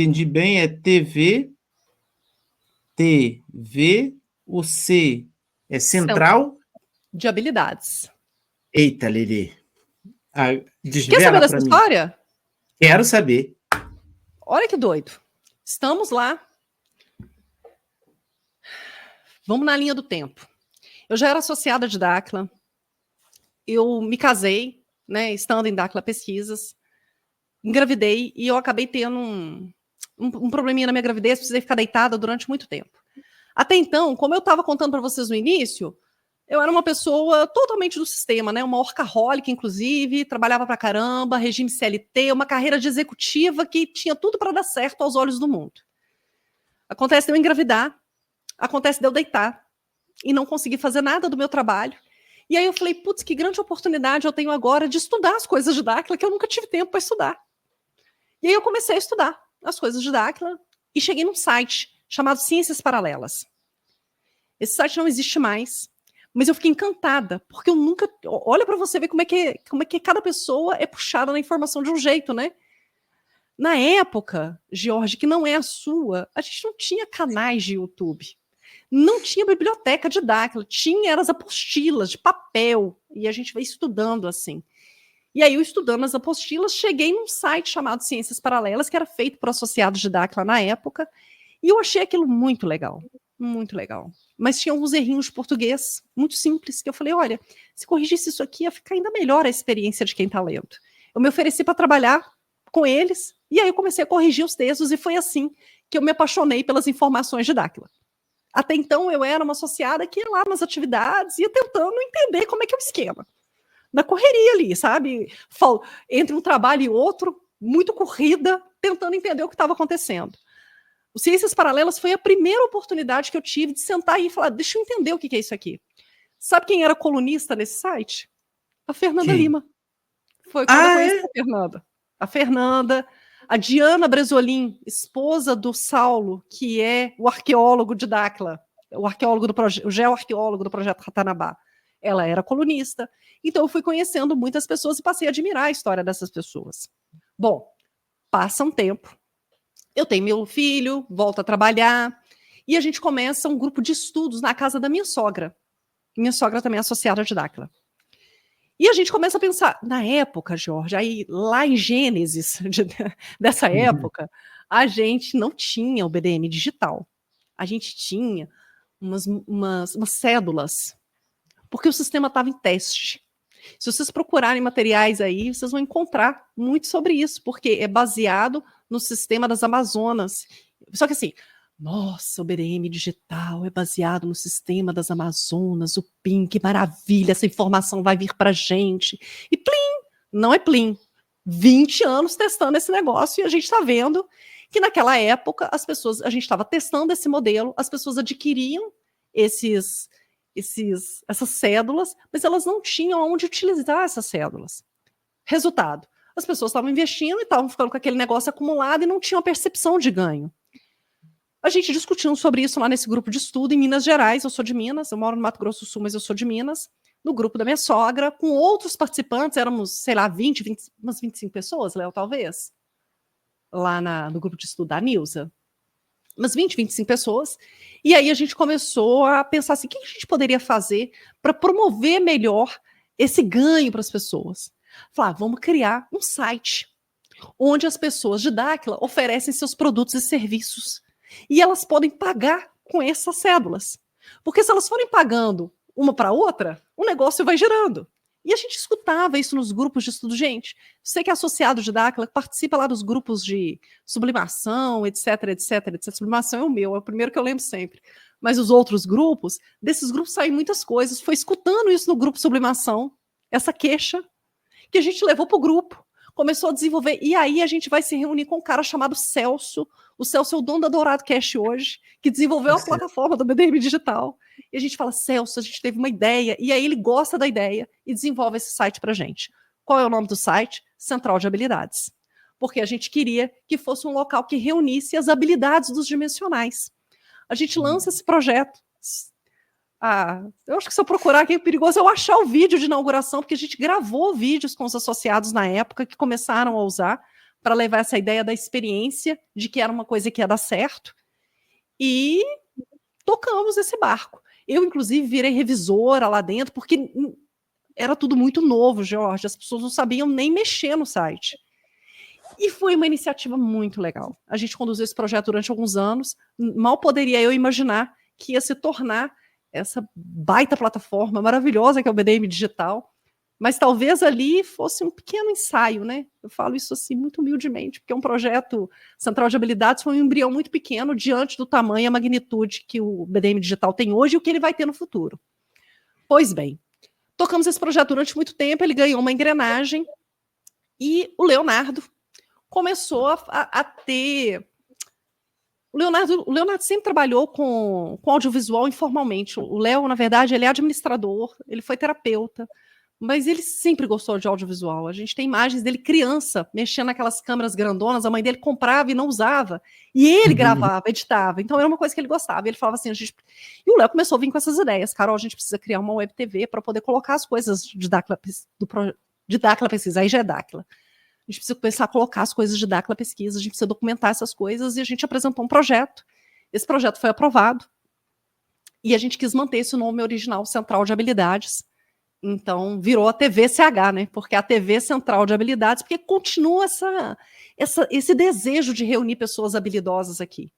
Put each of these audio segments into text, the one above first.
entendi bem, é TV, o C é Centro central. de habilidades. Eita, Lili, Quer saber desvela dessa para mim. história? Quero saber. Olha que doido. Estamos lá. Vamos na linha do tempo. Eu já era associada de Dáquila. Eu me casei, né, estando em Dáquila Pesquisas. Engravidei e eu acabei tendo um probleminha na minha gravidez. Precisei ficar deitada durante muito tempo. Até então, como eu estava contando para vocês no início, eu era uma pessoa totalmente do sistema, né? Uma workaholic, inclusive, trabalhava pra caramba, regime CLT, uma carreira de executiva que tinha tudo para dar certo aos olhos do mundo. Acontece de eu engravidar, acontece de eu deitar e não conseguir fazer nada do meu trabalho. E aí eu falei, putz, que grande oportunidade eu tenho agora de estudar as coisas de Dáquila, que eu nunca tive tempo para estudar. E aí eu comecei a estudar as coisas de Dáquila e cheguei num site chamado Ciências Paralelas. Esse site não existe mais, mas eu fiquei encantada, porque eu nunca... Olha para você ver como é que cada pessoa é puxada na informação de um jeito, né? Na época, George, que não é a sua, a gente não tinha canais de YouTube. Não tinha biblioteca de Dáquila, tinha as apostilas de papel, e a gente vai estudando assim. E aí, eu estudando as apostilas, cheguei num site chamado Ciências Paralelas, que era feito por associados de Dáquila na época, e eu achei aquilo muito legal, muito legal. Mas tinha alguns errinhos de português, muito simples, que eu falei, olha, se corrigisse isso aqui, ia ficar ainda melhor a experiência de quem está lendo. Eu me ofereci para trabalhar com eles, e aí eu comecei a corrigir os textos, e foi assim que eu me apaixonei pelas informações de Dáquila. Até então, eu era uma associada que ia lá nas atividades, ia tentando entender como é que é o esquema. Na correria ali, sabe? Entre um trabalho e outro, muito corrida, tentando entender o que estava acontecendo. O Ciências Paralelas foi a primeira oportunidade que eu tive de sentar e falar, deixa eu entender o que é isso aqui. Sabe quem era colunista nesse site? A Fernanda Lima. Foi quando eu conheci a Fernanda. A Fernanda, a Diana Bresolim, esposa do Saulo, que é o arqueólogo de Dáquila, o geoarqueólogo do projeto Ratanabá. Ela era colunista. Então eu fui conhecendo muitas pessoas e passei a admirar a história dessas pessoas. Bom, passa um tempo. Eu tenho meu filho, volto a trabalhar, e a gente começa um grupo de estudos na casa da minha sogra. Minha sogra também é associada de Dáquila. E a gente começa a pensar, na época, Jorge, aí lá em Gênesis dessa época, a gente não tinha o BDM digital. A gente tinha umas cédulas, porque o sistema estava em teste. Se vocês procurarem materiais aí, vocês vão encontrar muito sobre isso, porque é baseado no sistema das Amazonas. Só que assim, nossa, o BDM digital é baseado no sistema das Amazonas, o PIN, que maravilha, essa informação vai vir para a gente. E plim, não é plim. 20 anos testando esse negócio e a gente está vendo que naquela época a gente estava testando esse modelo, as pessoas adquiriam essas cédulas, mas elas não tinham onde utilizar essas cédulas. Resultado, as pessoas estavam investindo e estavam ficando com aquele negócio acumulado e não tinham a percepção de ganho. A gente discutindo sobre isso lá nesse grupo de estudo em Minas Gerais. Eu sou de Minas, eu moro no Mato Grosso do Sul, mas eu sou de Minas. No grupo da minha sogra, com outros participantes, éramos, sei lá, 20, umas 25 pessoas, Léo, talvez, lá no grupo de estudo da Nilza. Umas 20, 25 pessoas. E aí a gente começou a pensar assim, o que a gente poderia fazer para promover melhor esse ganho para as pessoas? Falar, vamos criar um site onde as pessoas de Dáquila oferecem seus produtos e serviços. E elas podem pagar com essas cédulas. Porque se elas forem pagando uma para outra, o negócio vai girando. E a gente escutava isso nos grupos de estudo. Gente, você que é associado de Dáquila, participa lá dos grupos de sublimação, etc, etc, etc. Sublimação é o meu, é o primeiro que eu lembro sempre. Mas os outros grupos, desses grupos saem muitas coisas. Foi escutando isso no grupo sublimação, essa queixa, que a gente levou para o grupo. Começou a desenvolver, e aí a gente vai se reunir com um cara chamado Celso. O Celso é o dono da Dourado Cash hoje, que desenvolveu a plataforma do BDM Digital. E a gente fala, Celso, a gente teve uma ideia, e aí ele gosta da ideia e desenvolve esse site pra gente. Qual é o nome do site? Central de Habilidades. Porque a gente queria que fosse um local que reunisse as habilidades dos dimensionais. A gente lança esse projeto. Eu acho que se eu procurar aqui é perigoso eu achar o vídeo de inauguração, porque a gente gravou vídeos com os associados na época que começaram a usar, para levar essa ideia da experiência, de que era uma coisa que ia dar certo, e tocamos esse barco. Eu, inclusive, virei revisora lá dentro, porque era tudo muito novo, Jorge, as pessoas não sabiam nem mexer no site. E foi uma iniciativa muito legal. A gente conduziu esse projeto durante alguns anos, mal poderia eu imaginar que ia se tornar essa baita plataforma maravilhosa que é o BDM Digital, mas talvez ali fosse um pequeno ensaio, né? Eu falo isso assim muito humildemente, porque um projeto central de habilidades foi um embrião muito pequeno diante do tamanho e a magnitude que o BDM Digital tem hoje e o que ele vai ter no futuro. Pois bem, tocamos esse projeto durante muito tempo, ele ganhou uma engrenagem e o Leonardo começou a ter... O Leonardo sempre trabalhou com audiovisual informalmente. O Léo, na verdade, ele é administrador, ele foi terapeuta, mas ele sempre gostou de audiovisual. A gente tem imagens dele criança, mexendo naquelas câmeras grandonas, a mãe dele comprava e não usava, e ele gravava, editava, então era uma coisa que ele gostava. E ele falava assim, e o Léo começou a vir com essas ideias, Carol, a gente precisa criar uma web TV para poder colocar as coisas de Dacla Pesquisa, aí já é Dacla. A gente precisa começar a colocar as coisas de Dacla Pesquisa, a gente precisa documentar essas coisas, e a gente apresentou um projeto. Esse projeto foi aprovado, e a gente quis manter esse nome original, Central de Habilidades. Então, virou a TVCH, né? Porque é a TV Central de Habilidades, porque continua esse desejo de reunir pessoas habilidosas aqui.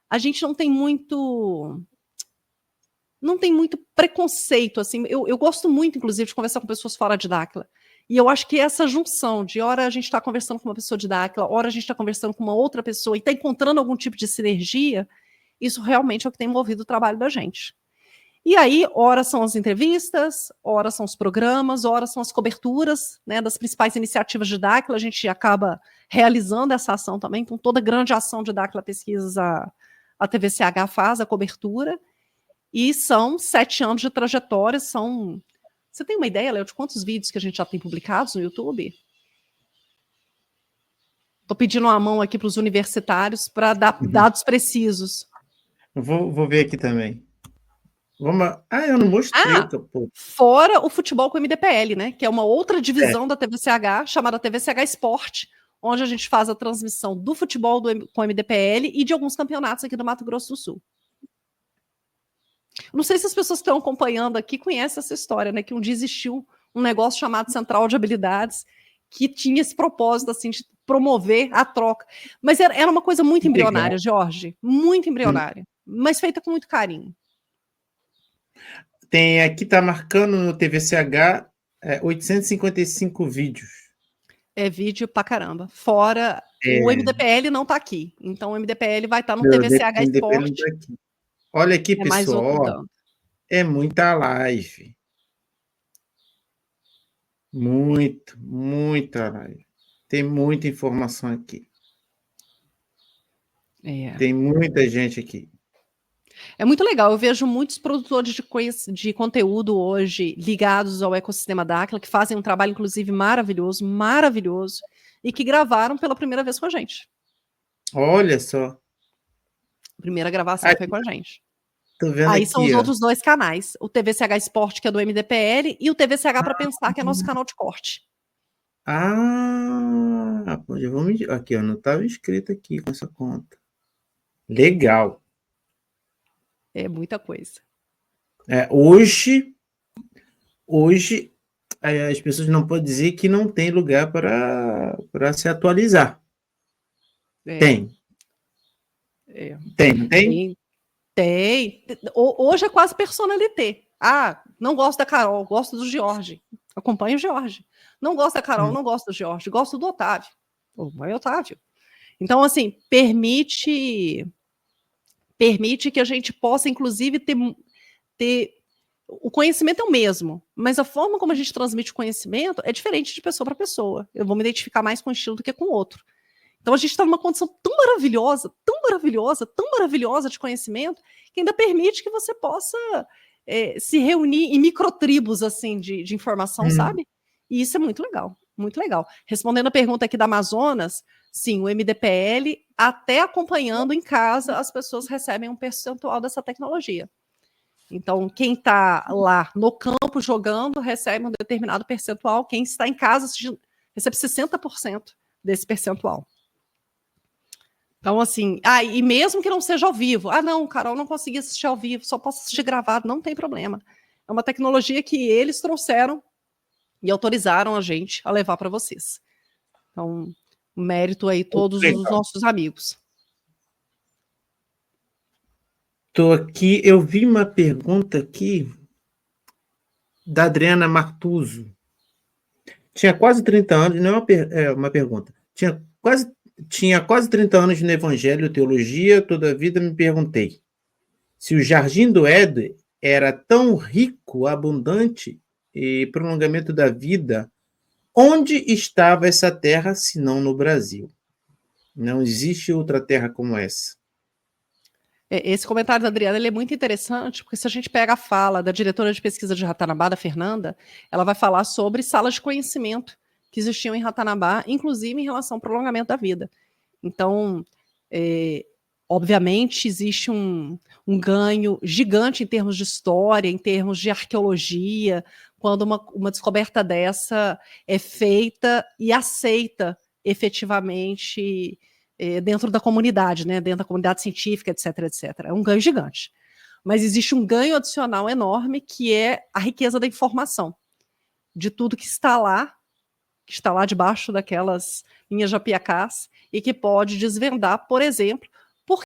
A gente não tem muito preconceito, assim. Eu gosto muito, inclusive, de conversar com pessoas fora de Dacla. E eu acho que essa junção de hora a gente está conversando com uma pessoa de Dacla, hora a gente está conversando com uma outra pessoa e está encontrando algum tipo de sinergia, isso realmente é o que tem movido o trabalho da gente. E aí, ora são as entrevistas, ora são os programas, ora são as coberturas, né, das principais iniciativas de Dacla, a gente acaba realizando essa ação também, então toda grande ação de Dacla Pesquisas, a TVCH faz a cobertura, e são 7 anos de trajetória, Você tem uma ideia, Léo, de quantos vídeos que a gente já tem publicados no YouTube? Estou pedindo uma mão aqui para os universitários para dar dados precisos. Vou ver aqui também. Eu não mostrei. Fora o futebol com o MDPL, né? Que é uma outra divisão da TVCH, chamada TVCH Esporte, onde a gente faz a transmissão do futebol com o MDPL e de alguns campeonatos aqui do Mato Grosso do Sul. Não sei se as pessoas que estão acompanhando aqui conhecem essa história, né? Que um dia existiu um negócio chamado Central de Habilidades, que tinha esse propósito, assim, de promover a troca. Mas era uma coisa muito embrionária, Jorge. Muito embrionária. Mas feita com muito carinho. Tem aqui, tá marcando no TVCH 855 vídeos. É vídeo pra caramba. Fora, o MDPL não tá aqui. Então o MDPL vai estar no TVCH Esporte. Olha aqui, pessoal. É muita live. Muita live. Tem muita informação aqui. Tem muita gente aqui. É muito legal, eu vejo muitos produtores de conteúdo hoje ligados ao ecossistema Dacla, que fazem um trabalho, inclusive, maravilhoso, e que gravaram pela primeira vez com a gente. Olha só. A primeira gravação foi com a gente. Tô vendo aí aqui, são os outros 2 canais, o TVCH Esporte, que é do MDPL, e o TVCH para Pensar, que é nosso canal de corte. Aqui, ó, não estava inscrito aqui com essa conta. Legal. É muita coisa. Hoje as pessoas não podem dizer que não tem lugar para se atualizar. Tem. Tem? Tem. Hoje é quase personalité. Não gosto da Carol, gosto do Jorge. Acompanho o Jorge. Não gosto da Carol, não gosto do Jorge, gosto do Otávio. O mãe Otávio. Então, assim, permite que a gente possa, inclusive, ter... O conhecimento é o mesmo, mas a forma como a gente transmite o conhecimento é diferente de pessoa para pessoa. Eu vou me identificar mais com um estilo do que com o outro. Então a gente está numa condição tão maravilhosa de conhecimento, que ainda permite que você possa se reunir em microtribos assim, de informação, sabe? E isso é muito legal, muito legal. Respondendo a pergunta aqui da Amazonas, sim, o MDPL, até acompanhando em casa, as pessoas recebem um percentual dessa tecnologia. Então, quem está lá no campo jogando recebe um determinado percentual, quem está em casa recebe 60% desse percentual. Então, assim, e mesmo que não seja ao vivo, não, Carol, não consegui assistir ao vivo, só posso assistir gravado, não tem problema. É uma tecnologia que eles trouxeram e autorizaram a gente a levar para vocês. Então, mérito aí todos os nossos amigos. Estou aqui, eu vi uma pergunta aqui da Adriana Martuso. Tinha quase 30 anos, não é uma pergunta. Tinha quase 30 anos no Evangelho e Teologia, toda a vida me perguntei se o Jardim do Éden era tão rico, abundante e prolongamento da vida, onde estava essa terra, se não no Brasil? Não existe outra terra como essa. Esse comentário da Adriana ele é muito interessante, porque se a gente pega a fala da diretora de pesquisa de Ratanabá, da Fernanda, ela vai falar sobre salas de conhecimento que existiam em Ratanabá, inclusive em relação ao prolongamento da vida. Então, obviamente, existe um ganho gigante em termos de história, em termos de arqueologia, quando uma descoberta dessa é feita e aceita efetivamente dentro da comunidade, né, dentro da comunidade científica, etc, etc. É um ganho gigante. Mas existe um ganho adicional enorme, que é a riqueza da informação, de tudo que está lá debaixo daquelas linhas de apiacás, e que pode desvendar, por exemplo,